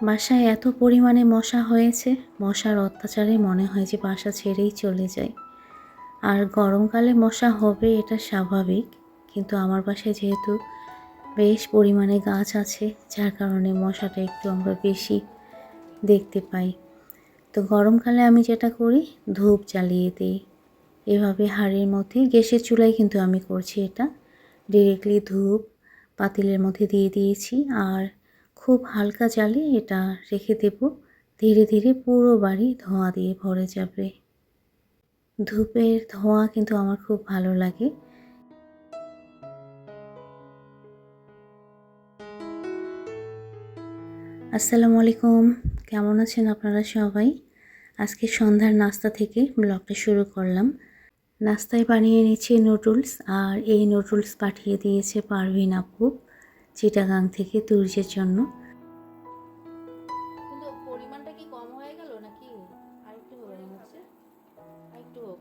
বাসায় এত পরিমাণে মশা হয়েছে, মশার অত্যাচারে মনে হয় যে বাসা ছেড়েই চলে যাই। আর গরমকালে মশা হবে এটা স্বাভাবিক, কিন্তু আমার বাসায় যেহেতু বেশ পরিমাণে গাছ আছে, যার কারণে মশাটা একটু আমরা বেশি দেখতে পাই। তো গরমকালে আমি যেটা করি, ধূপ জ্বালিয়ে দিই। এভাবে হাঁড়ির মধ্যে, গ্যাসের চুলায় কিন্তু আমি করছি এটা। ডিরেক্টলি ধূপ পাতিলের মধ্যে দিয়ে দিয়েছি আর খুব হালকা জালে এটা রেখে দেব। ধীরে ধীরে পুরো বাড়ি ধোঁয়া দিয়ে ভরে যাবে। ধূপের ধোঁয়া কিন্তু আমার খুব ভালো লাগে। আসসালামু আলাইকুম, কেমন আছেন আপনারা সবাই? আজকে সন্ধ্যার নাস্তা থেকে ব্লগটা শুরু করলাম। নাস্তায় বানিয়ে নিচ্ছি নুডলস, আর এই নুডলস পাঠিয়ে দিয়েছে পারভিন আপু চিটাগাং থেকে তুর্যের জন্য। কিন্তু পরিমাণটা কি কম হয়ে গেল নাকি আরেকটু হবে মনে হচ্ছে? আরেকটু হোক,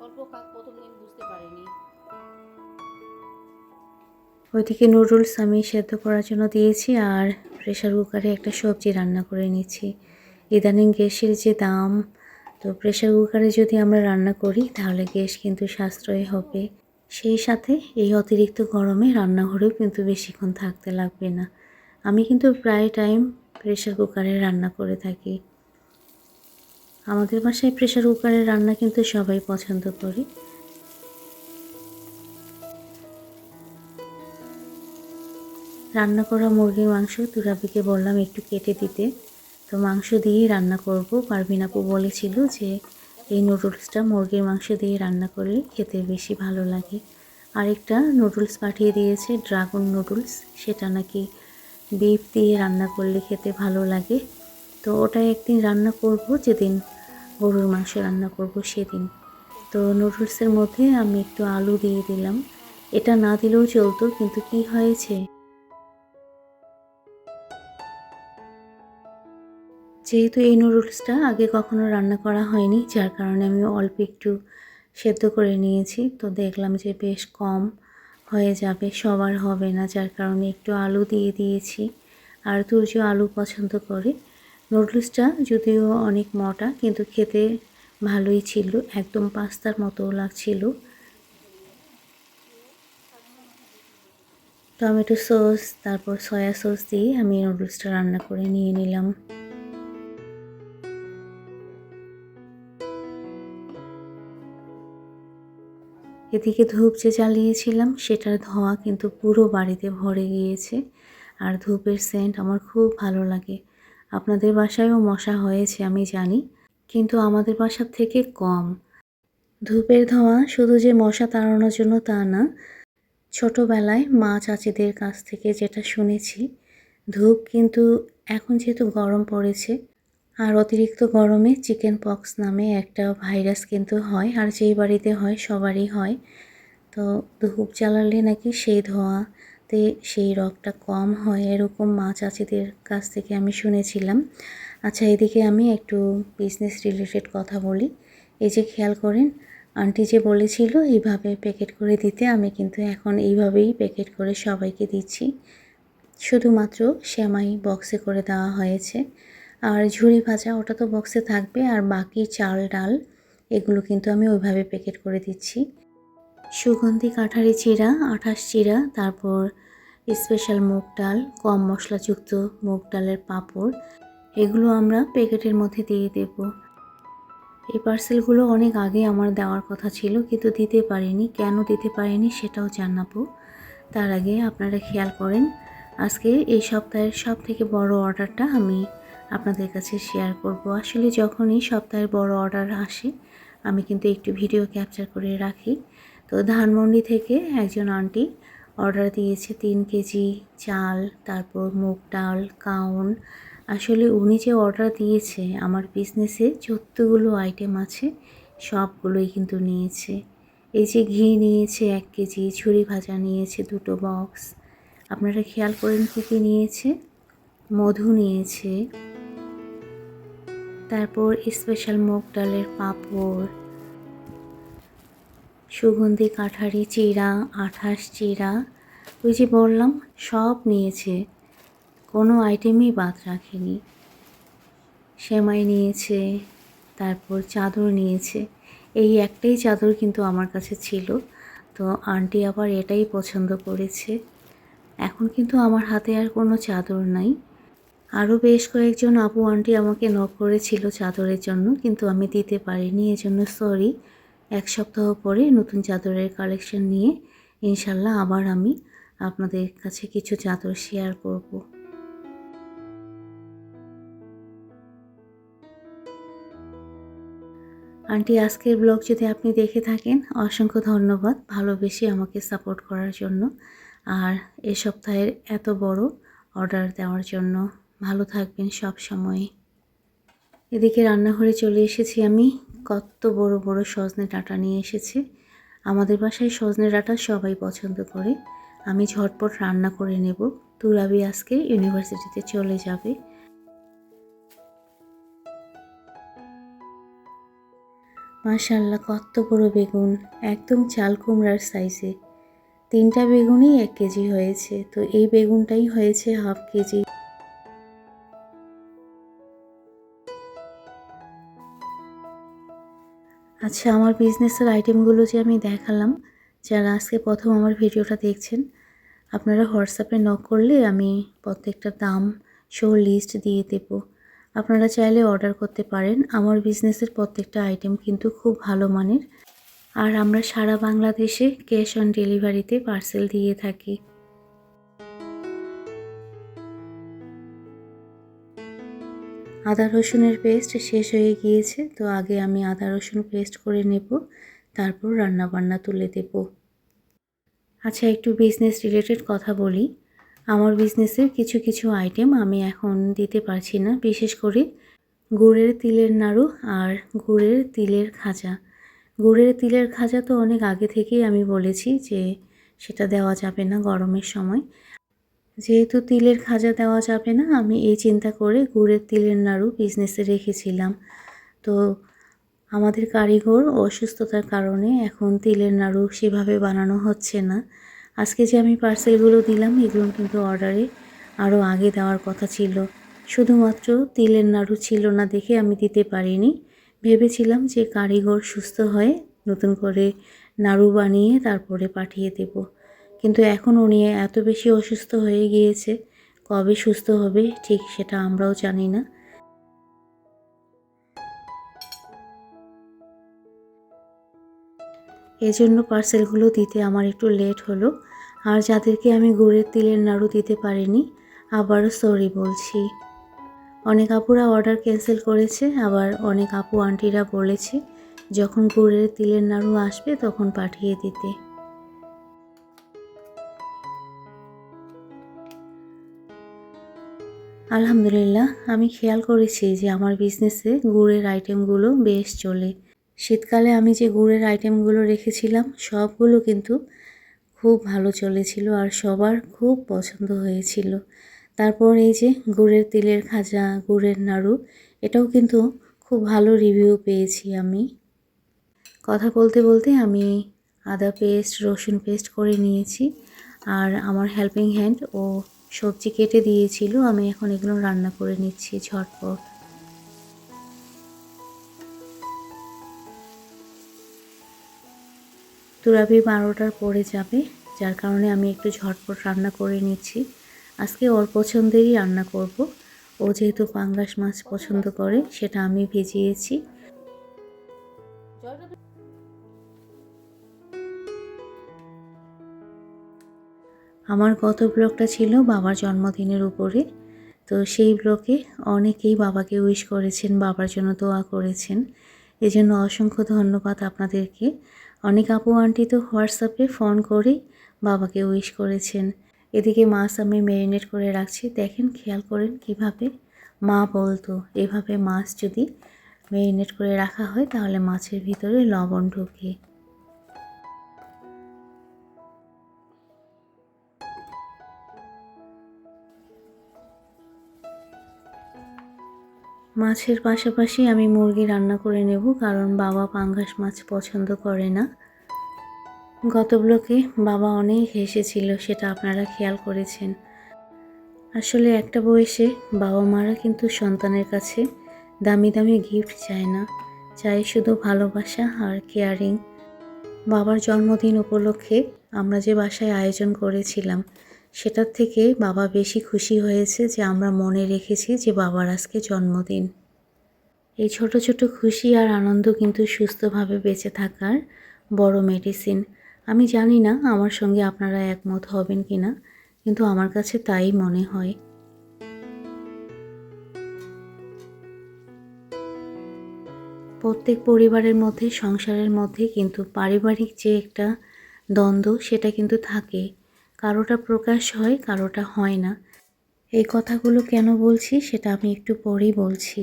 অল্প কাক প্রথম দিন বুঝতে পারিনি। ওইদিকে নুডলস আমি সেদ্ধ করার জন্য দিয়েছি আর প্রেশার কুকারে একটা সবজি রান্না করে নিচ্ছি। ইদানিং গ্যাসের যে দাম, তো প্রেশার কুকারে যদি আমরা রান্না করি তাহলে গ্যাস কিন্তু সাশ্রয় হবে। সেই সাথে এই অতিরিক্ত গরমে রান্নাঘরেও কিন্তু বেশিক্ষণ থাকতে লাগবে না। আমি কিন্তু প্রায় টাইম প্রেশার কুকারে রান্না করে থাকি। আমাদের বাসায় প্রেশার কুকারের রান্না কিন্তু সবাই পছন্দ করে। রান্না করা মুরগির মাংস তুরাবিকে বললাম একটু কেটে দিতে, তো মাংস দিয়েই রান্না করব। পারভিন আপু বলেছিল যে এই নুডলসটা মুরগির মাংস দিয়ে রান্না করলে খেতে বেশি ভালো লাগে। আরেকটা নুডলস পাঠিয়ে দিয়েছে ড্রাগন নুডলস, সেটা নাকি বিফ দিয়ে রান্না করলে খেতে ভালো লাগে। তো ওটা একদিন রান্না করব, যেদিন গরুর মাংস রান্না করব সেদিন। তো নুডলসের মধ্যে আমি একটু আলু দিয়ে দিলাম। এটা না দিলেও চলতো, কিন্তু কি হয়েছে, যেহেতু এই নুডলসটা আগে কখনো রান্না করা হয়নি, যার কারণে আমি অল্প একটু সেদ্ধ করে নিয়েছি। তো দেখলাম যে বেশ কম হয়ে যাবে, সবার হবে না, যার কারণে একটু আলু দিয়ে দিয়েছি। আর তুর্য আলু পছন্দ করে। নুডলসটা যদিও অনেক মোটা, কিন্তু খেতে ভালোই ছিল, একদম পাস্তার মতো লাগছিল। টমেটো সস তারপর সয়া সস দিয়ে আমি নুডলসটা রান্না করে নিয়ে নিলাম। এদিকে ধূপ যে জ্বালিয়েছিলাম সেটার ধোঁয়া কিন্তু পুরো বাড়িতে ভরে গিয়েছে। আর ধূপের সেন্ট আমার খুব ভালো লাগে। আপনাদের বাসায়ও মশা হয়েছে আমি জানি, কিন্তু আমাদের বাসার থেকে কম। ধূপের ধোঁয়া শুধু যে মশা তাড়ানোর জন্য তা না, ছোটোবেলায় মা চাচিদের কাছ থেকে যেটা শুনেছি, ধূপ কিন্তু এখন যেহেতু গরম পড়েছে, আর অতিরিক্ত গরমে চিকেন পক্স নামে একটা ভাইরাস কিন্তু হয়, আর যেই বাড়িতে হয় সবারই হয়। তো ধূপ জ্বালালে নাকি সেই ধোঁয়াতে সেই রগটা কম হয়, এরকম মা চাচিদের কাছ থেকে আমি শুনেছিলাম। আচ্ছা, এদিকে আমি একটু বিজনেস রিলেটেড কথা বলি। এই যে খেয়াল করেন, আন্টি যে বলেছিল এইভাবে প্যাকেট করে দিতে, আমি কিন্তু এখন এইভাবেই প্যাকেট করে সবাইকে দিচ্ছি। শুধুমাত্র সেমাই বক্সে করে দেওয়া হয়েছে, আর ঝুরি ভাজা ওটা তো বক্সে থাকবে, আর বাকি চাল ডাল এগুলো কিন্তু আমি ওইভাবে প্যাকেট করে দিচ্ছি। সুগন্ধি কাঠারি চিড়া, আঠাশ চিড়া, তারপর স্পেশাল মুগ ডাল, কম মশলাযুক্ত মুগ ডালের পাঁপড়, এগুলো আমরা প্যাকেটের মধ্যে দিয়ে দেব। এই পার্সেলগুলো অনেক আগে আমার দেওয়ার কথা ছিল, কিন্তু দিতে পারিনি। কেন দিতে পারিনি সেটাও জানাবো। তার আগে আপনারা খেয়াল করেন, আজকে এই সপ্তাহের সবথেকে বড় অর্ডারটা আমি আপনাদের কাছে শেয়ার করব। আসলে যখনই সপ্তাহের বড় অর্ডার আসে আমি কিন্তু একটু ভিডিও ক্যাপচার করে রাখি। তো ধানমন্ডি থেকে একজন আন্টি অর্ডার দিয়েছে 3 কেজি চাল, তারপর মুগ ডাল, কাউন। আসলে উনি যে অর্ডার দিয়েছে, আমার বিজনেসে যতগুলো আইটেম আছে সবগুলোই কিন্তু নিয়েছে। এই যে ঘি নিয়েছে 1 কেজি, ঝুরি ভাজা নিয়েছে 2টো বক্স। আপনারা খেয়াল করেন কী কী নিয়েছে। মধু নিয়েছে, তারপর স্পেশাল মুগ ডালের পাঁপড়, সুগন্ধি কাঠারি চিড়া, আঠাশ চিড়া, ওই যে বললাম সব নিয়েছে। কোনো আইটেমই বাদ রাখেনি। সেমাই নিয়েছে, তারপর চাদর নিয়েছে। এই একটাই চাদর কিন্তু আমার কাছে ছিল, তো আন্টি আবার এটাই পছন্দ করেছে। এখন কিন্তু আমার হাতে আর কোনো চাদর নাই। আরও বেশ কয়েকজন আপু আন্টি আমাকে নক করেছিল চাদরের জন্য, কিন্তু আমি দিতে পারিনি, এজন্য সরি। 1 সপ্তাহ পরে নতুন চাদরের কালেকশন নিয়ে ইনশাল্লাহ আবার আমি আপনাদের কাছে কিছু চাদর শেয়ার করব। আন্টি, আজকের ব্লগ যদি আপনি দেখে থাকেন, অসংখ্য ধন্যবাদ ভালোবেসে আমাকে সাপোর্ট করার জন্য আর এ সপ্তাহের এত বড় অর্ডার দেওয়ার জন্য। ভালো থাকবেন সব সময়। এদিকে রান্নাঘরে চলে এসেছি আমি। কত বড় বড় সজনে ডাঁটা নিয়ে এসেছি। আমাদের বাসায় সজনে ডাঁটা সবাই পছন্দ করে। আমি ঝটপট রান্না করে নেব। তুরাবি আজকে ইউনিভার্সিটিতে চলে যাবে। মাশাআল্লাহ, কত বড় বেগুন, একদম চাল কুমড়ার সাইজে। 3টা বেগুনই 1 কেজি হয়েছে, তো এই বেগুনটাই হয়েছে হাফ কেজি। আচ্ছা, আমার বিজনেসের আইটেমগুলো যে আমি দেখালাম, যারা আজকে প্রথম আমার ভিডিওটা দেখছেন, আপনারা হোয়াটসঅ্যাপে নক করলে আমি প্রত্যেকটার দাম সহ লিস্ট দিয়ে দেব। আপনারা চাইলে অর্ডার করতে পারেন। আমার বিজনেসের প্রত্যেকটা আইটেম কিন্তু খুব ভালো মানের, আর আমরা সারা বাংলাদেশে ক্যাশ অন ডেলিভারিতে পার্সেল দিয়ে থাকি। আদা রসুনের পেস্ট শেষ হয়ে গিয়েছে, তো আগে আমি আদা রসুন পেস্ট করে নেব, তারপর রান্নাবান্না তুলে দেব। আচ্ছা, একটু বিজনেস রিলেটেড কথা বলি। আমার বিজনেসের কিছু কিছু আইটেম আমি এখন দিতে পারছি না, বিশেষ করে গুড়ের তিলের নাড়ু আর গুড়ের তিলের খাজা। গুড়ের তিলের খাজা তো অনেক আগে থেকেই আমি বলেছি যে সেটা দেওয়া যাবে না গরমের সময়। যেহেতু তিলের খাজা দেওয়া যাবে না, আমি এই চিন্তা করে গুড়ের তিলের নাড়ু বিজনেসে রেখেছিলাম। তো আমাদের কারিগর অসুস্থতার কারণে এখন তিলের নাড়ু সেভাবে বানানো হচ্ছে না। আজকে যে আমি পার্সেলগুলো দিলাম, এগুলো কিন্তু অর্ডারে আরও আগে দেওয়ার কথা ছিল। শুধুমাত্র তিলের নাড়ু ছিল না দেখে আমি দিতে পারিনি। ভেবেছিলাম যে কারিগর সুস্থ হয়ে নতুন করে নাড়ু বানিয়ে তারপরে পাঠিয়ে দেব, কিন্তু এখন উনি এত বেশি অসুস্থ হয়ে গিয়েছে, কবে সুস্থ হবে ঠিক সেটা আমরাও জানি না। এজন্য পার্সেলগুলো দিতে আমার একটু লেট হলো। আর যাদেরকে আমি গুড়ের তিলের নাড়ু দিতে পারিনি, আবারও সরি বলছি। অনেক আপুরা অর্ডার ক্যান্সেল করেছে, আবার অনেক আপু আন্টিরা বলেছে যখন গুড়ের তিলের নাড়ু আসবে তখন পাঠিয়ে দিতে। আলহামদুলিল্লাহ, আমি খেয়াল করেছি যে আমার বিজনেসে গুড়ের আইটেমগুলো বেশ চলে। শীতকালে আমি যে গুড়ের আইটেমগুলো রেখেছিলাম সবগুলো কিন্তু খুব ভালো চলেছিল আর সবার খুব পছন্দ হয়েছিল। তারপর এই যে গুড়ের তিলের খাজা, গুড়ের নাড়ু, এটাও কিন্তু খুব ভালো রিভিউ পেয়েছি আমি। কথা বলতে বলতে আমি আদা পেস্ট, রসুন পেস্ট করে নিয়েছি, আর আমার হেল্পিং হ্যান্ড ও সবজি কেটে দিয়েছিল। আমি এখন এগুলো রান্না করে নিচ্ছি ঝটপট। তুরাবি 12টার পরে যাবে, যার কারণে আমি একটু ঝটপট রান্না করে নিচ্ছি। আজকে ওর পছন্দেরই রান্না করব। ও যেহেতু পাঙ্গাস মাছ পছন্দ করে, সেটা আমি ভিজিয়েছি। আমার গত ব্লগটা ছিল বাবার জন্মদিনের উপরে, তো সেই ব্লগে অনেকেই বাবাকে উইশ করেছেন, বাবার জন্য দোয়া করেছেন। এজন্য অসংখ্য ধন্যবাদ আপনাদেরকে। অনেক আপু আন্টি তো হোয়াটসঅ্যাপে ফোন করেই বাবাকে উইশ করেছেন। এদিকে মাছ আমি ম্যারিনেট করে রাখছি। দেখেন, খেয়াল করেন কিভাবে মা বলতো এভাবে মাছ যদি ম্যারিনেট করে রাখা হয় তাহলে মাছের ভিতরে লবণ ঢোকে। মাছের পাশাপাশি আমি মুরগি রান্না করে নেব, কারণ বাবা পাঙ্গাস মাছ পছন্দ করে না। গত ব্লকে বাবা অনেক হেসেছিল, সেটা আপনারা খেয়াল করেছেন। আসলে একটা বয়সে বাবা মারা কিন্তু সন্তানের কাছে দামি দামি গিফট চায় না, চায় শুধু ভালোবাসা আর কেয়ারিং। বাবার জন্মদিন উপলক্ষে আমরা যে বাসায় আয়োজন করেছিলাম, সেটার থেকে বাবা বেশি খুশি হয়েছে যে আমরা মনে রেখেছি যে বাবার আজকে জন্মদিন। এই ছোট ছোট খুশি আর আনন্দ কিন্তু সুস্থভাবে বেঁচে থাকার বড় মেডিসিন। আমি জানি না আমার সঙ্গে আপনারা একমত হবেন কিনা, কিন্তু আমার কাছে তাই মনে হয়। প্রত্যেক পরিবারের মধ্যে, সংসারের মধ্যে কিন্তু পারিবারিক যে একটা দ্বন্দ্ব সেটা কিন্তু থাকে। কারোটা প্রকাশ হয়, কারোটা হয় না। এই কথাগুলো কেন বলছি সেটা আমি একটু পরেই বলছি।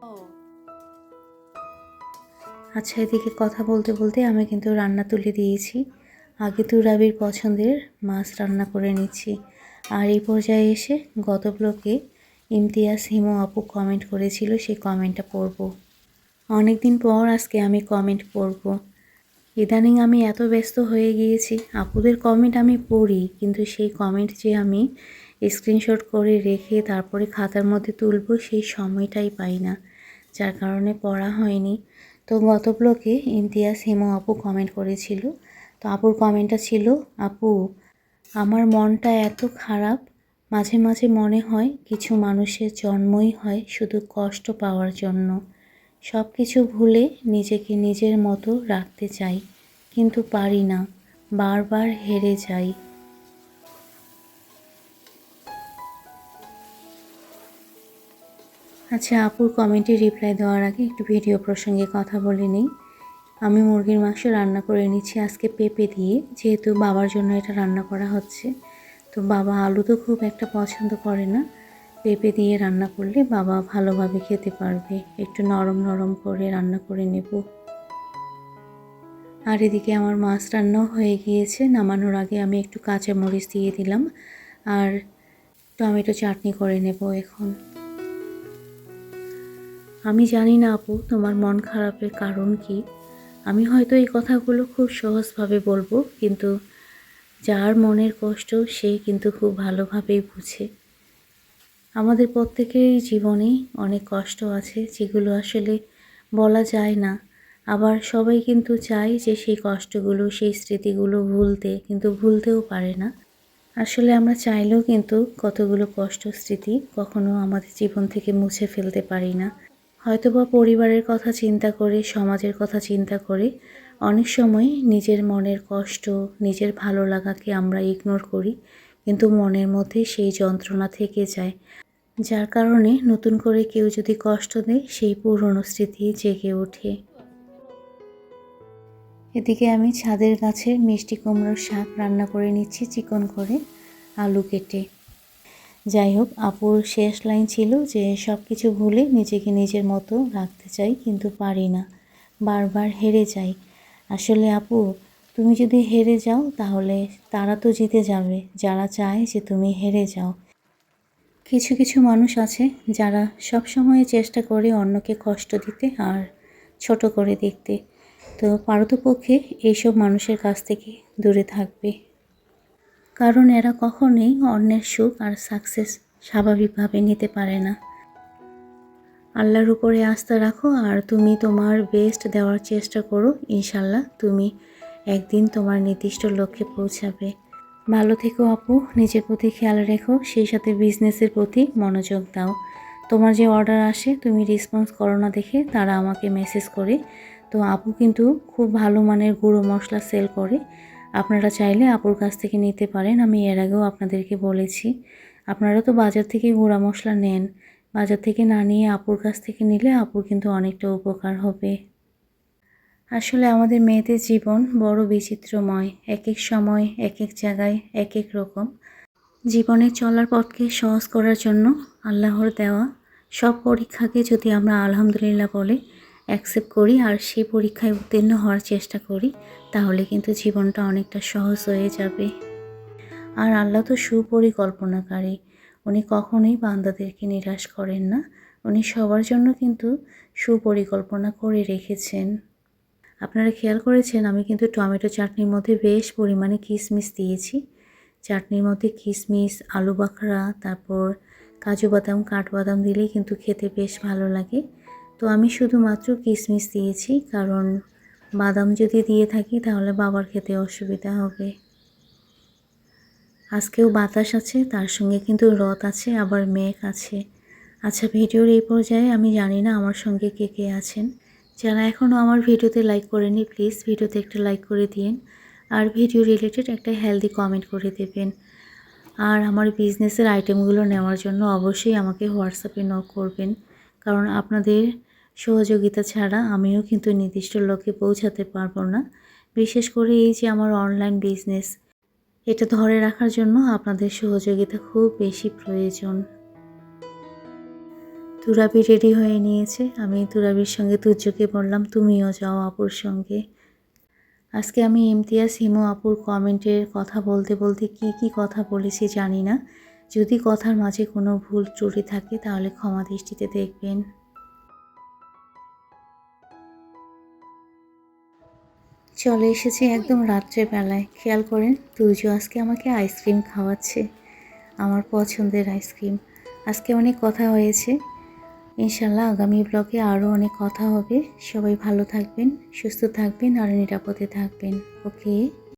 ও আচ্ছা, এদিকে কথা বলতে বলতে আমি কিন্তু রান্না তুলে দিয়েছি। আগে তো রাবির পছন্দের মাছ রান্না করে নিচ্ছি। আর এই পর্যায়ে এসে গত ব্লগে ইমতিয়াজ হিমু আপু কমেন্ট করেছিল, সেই কমেন্টটা পড়ব। অনেক দিন পর আজকে আমি কমেন্ট পড়ব। ইদানিং আমি এত ব্যস্ত হয়ে গিয়েছি, আপুদের কমেন্ট আমি পড়ি, কিন্তু সেই কমেন্ট যে আমি স্ক্রিনশট করে রেখে তারপরে খাতার মধ্যে তুলব সেই সময়টাই পাই না, যার কারণে পড়া হয়নি। তো গত ব্লগে ইমতিয়াজ হিমু আপু কমেন্ট করেছিল। তো আপুর কমেন্টটা ছিল, আপু আমার মনটা এত খারাপ, মাঝে মাঝে মনে হয় কিছু মানুষের জন্মই হয় শুধু কষ্ট পাওয়ার জন্য। সব কিছু ভুলে নিজেকে নিজের মতো রাখতে চাই, কিন্তু পারি না, বারবার হেরে যাই। আচ্ছা, আপুর কমেন্টে রিপ্লাই দেওয়ার আগে একটু ভিডিও প্রসঙ্গে কথা বলে নিই। আমি মুরগির মাংস রান্না করে নিচ্ছি আজকে পেঁপে দিয়ে, যেহেতু বাবার জন্য এটা রান্না করা হচ্ছে। তো বাবা আলু তো খুব একটা পছন্দ করে না, পেঁপে দিয়ে রান্না করলে বাবা ভালোভাবে খেতে পারবে। একটু নরম নরম করে রান্না করে নেব। আর এদিকে আমার মাছ রান্নাও হয়ে গিয়েছে। নামানোর আগে আমি একটু কাঁচামরিচ দিয়ে দিলাম আর টমেটো চাটনি করে নেব এখন। আমি জানি না আপু তোমার মন খারাপের কারণ কি। আমি হয়তো এই কথাগুলো খুব সহজভাবে বলবো, কিন্তু যার মনের কষ্ট সে কিন্তু খুব ভালোভাবেই বুঝে। আমাদের প্রত্যেকেরই জীবনে অনেক কষ্ট আছে যেগুলো আসলে বলা যায় না। আবার সবাই কিন্তু চায় যে সেই কষ্টগুলো, সেই স্মৃতিগুলো ভুলতে, কিন্তু ভুলতেও পারে না। আসলে আমরা চাইলেও কিন্তু কতগুলো কষ্ট স্মৃতি কখনো আমাদের জীবন থেকে মুছে ফেলতে পারি না। হয়তোবা পরিবারের কথা চিন্তা করে, সমাজের কথা চিন্তা করে অনেক সময় নিজের মনের কষ্ট, নিজের ভালো লাগাকে আমরা ইগনোর করি, কিন্তু মনের মধ্যে সেই যন্ত্রণা থেকে যায়। যার কারণে নতুন করে কেউ যদি কষ্ট দেয়, সেই পুরনো স্মৃতি জেগে ওঠে। এদিকে আমি ছাদের গাছের মিষ্টি কুমড়োর শাক রান্না করে নিচ্ছি চিকন করে আলু কেটে। যাই হোক, আপুর শেষ লাইন ছিল যে সব কিছু ভুলে নিজেকে নিজের মতো রাখতে চাই, কিন্তু পারি না, বারবার হেরে যাই। আসলে আপু, তুমি যদি হেরে যাও তাহলে তারা তো জিতে যাবে, যারা চায় যে তুমি হেরে যাও। কিছু কিছু মানুষ আছে যারা সব সময় চেষ্টা করে অন্যকে কষ্ট দিতে আর ছোট করে দেখতে। তো পারতপক্ষে এইসব মানুষের কাছ থেকে দূরে থাকবে, কারণ এরা কখনোই অন্যের সুখ আর সাকসেস স্বাভাবিকভাবে নিতে পারে না। আল্লাহর উপরে আস্থা রাখো আর তুমি তোমার বেস্ট দেওয়ার চেষ্টা করো। ইনশাল্লাহ তুমি একদিন তোমার নির্দিষ্ট লক্ষ্যে পৌঁছাবে। ভালো থেকো আপু, নিজের প্রতি খেয়াল রেখো, সেই সাথে বিজনেসের প্রতি মনোযোগ দাও। তোমার যে অর্ডার আসে তুমি রেসপন্স করো না দেখে তারা আমাকে মেসেজ করে। তো আপু কিন্তু খুব ভালো মানের গুঁড়ো মশলা সেল করে, আপনারা চাইলে আপুর কাছ থেকে নিতে পারেন। আমি এর আগেও আপনাদেরকে বলেছি, আপনারা তো বাজার থেকে গুঁড়া মশলা নেন, বাজার থেকে না নিয়ে আপুর কাছ থেকে নিলে আপুর কিন্তু অনেকটা উপকার হবে। আসলে আমাদের মেয়েদের জীবন বড় বিচিত্রময়, এক এক সময় এক এক জায়গায় এক এক রকম। জীবনের চলার পথকে সহজ করার জন্য আল্লাহর দেওয়া সব পরীক্ষাকে যদি আমরা আলহামদুলিল্লাহ বলে অ্যাকসেপ্ট করি আর সেই পরীক্ষায় উত্তীর্ণ হওয়ার চেষ্টা করি, তাহলে কিন্তু জীবনটা অনেকটা সহজ হয়ে যাবে। আর আল্লাহ তো সুপরিকল্পনাকারী, উনি কখনোই বান্দাদেরকে নিরাশ করেন না। উনি সবার জন্য কিন্তু সুপরিকল্পনা করে রেখেছেন। আপনারা খেয়াল করেছেন আমি কিন্তু টমেটো চাটনির মধ্যে বেশ পরিমাণে কিশমিশ দিয়েছি, চাটনির মধ্যে কিশমিশ, আলু বাখরা, তারপর কাজু বাদাম, কাঠবাদাম দিলেই কিন্তু খেতে বেশ ভালো লাগে। তো আমি শুধুমাত্র কিশমিশ দিয়েছি, কারণ বাদাম যদি দিয়ে থাকি তাহলে বাবার খেতে অসুবিধা হবে। আজকেও বাতাস আছে, তার সঙ্গে কিন্তু রথ আছে, আবার মেঘ আছে। আচ্ছা, ভিডিওর এই পর্যায়ে আমি জানি না আমার সঙ্গে কে কে আছেন। যারা এখনও আমার ভিডিওতে লাইক করেনি, প্লিজ ভিডিওতে একটা লাইক করে দিন, আর ভিডিও রিলেটেড একটা হেলদি কমেন্ট করে দেবেন। আর আমার বিজনেসের আইটেমগুলো নেওয়ার জন্য অবশ্যই আমাকে হোয়াটসঅ্যাপে নক করবেন, কারণ আপনাদের সহযোগিতা ছাড়া আমিও কিন্তু নির্দিষ্ট লক্ষ্যে পৌঁছাতে পারবো না। বিশেষ করে এই যে আমার অনলাইন বিজনেস, এটা ধরে রাখার জন্য আপনাদের সহযোগিতা খুব বেশি প্রয়োজন। তুরাবি রেডি হয়ে নিয়েছে, আমি তুরাবির সঙ্গে তুজ্জকে বললাম তুমিও যাও আপুর সঙ্গে। আজকে আমি ইমতিয়াজ হিমু আপুর কমেন্টের কথা বলতে বলতে কি কথা বলেছি জানি না। যদি কথার মাঝে কোনো ভুল ত্রুটি থাকে তাহলে ক্ষমা দৃষ্টিতে দেখবেন। চলে এসেছি একদম রাত্রেবেলায়। খেয়াল করেন তুজো আজকে আমাকে আইসক্রিম খাওয়াচ্ছে, আমার পছন্দের আইসক্রিম। আজকে অনেক কথা হয়েছে, ইনশাল্লাহ আগামী ব্লগে আরও অনেক কথা হবে। সবাই ভালো থাকবেন, সুস্থ থাকবেন আর নিরাপদে থাকবেন। ওকে।